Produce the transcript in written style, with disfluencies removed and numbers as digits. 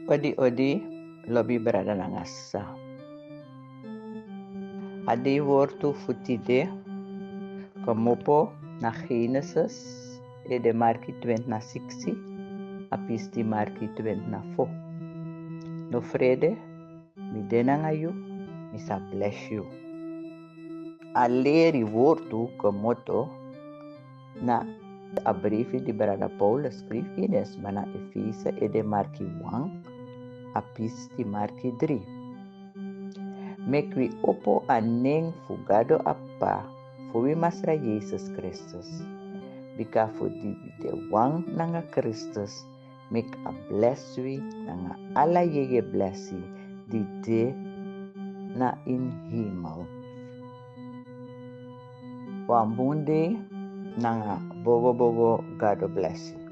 Odi odi, lobby brada nangasa. A Deywoortoe futide, kamopo na Genesis, e de marki 20 na 60, a pisti marki 20 na 4. No vrede, mi denanga you, mi sa bless you. A leri woortu kamoto na a briefi di brada Paulus schreef ines mana Efeze e de marki 1, a pisti marki 3. Make we opo a neng fugado apa for we masra Jesus Christus. Bika for di de wang nanga Christus make a bless we nanga ala yeye blessi di de na in hemel. Wambunde nanga bogo bogo God bless you.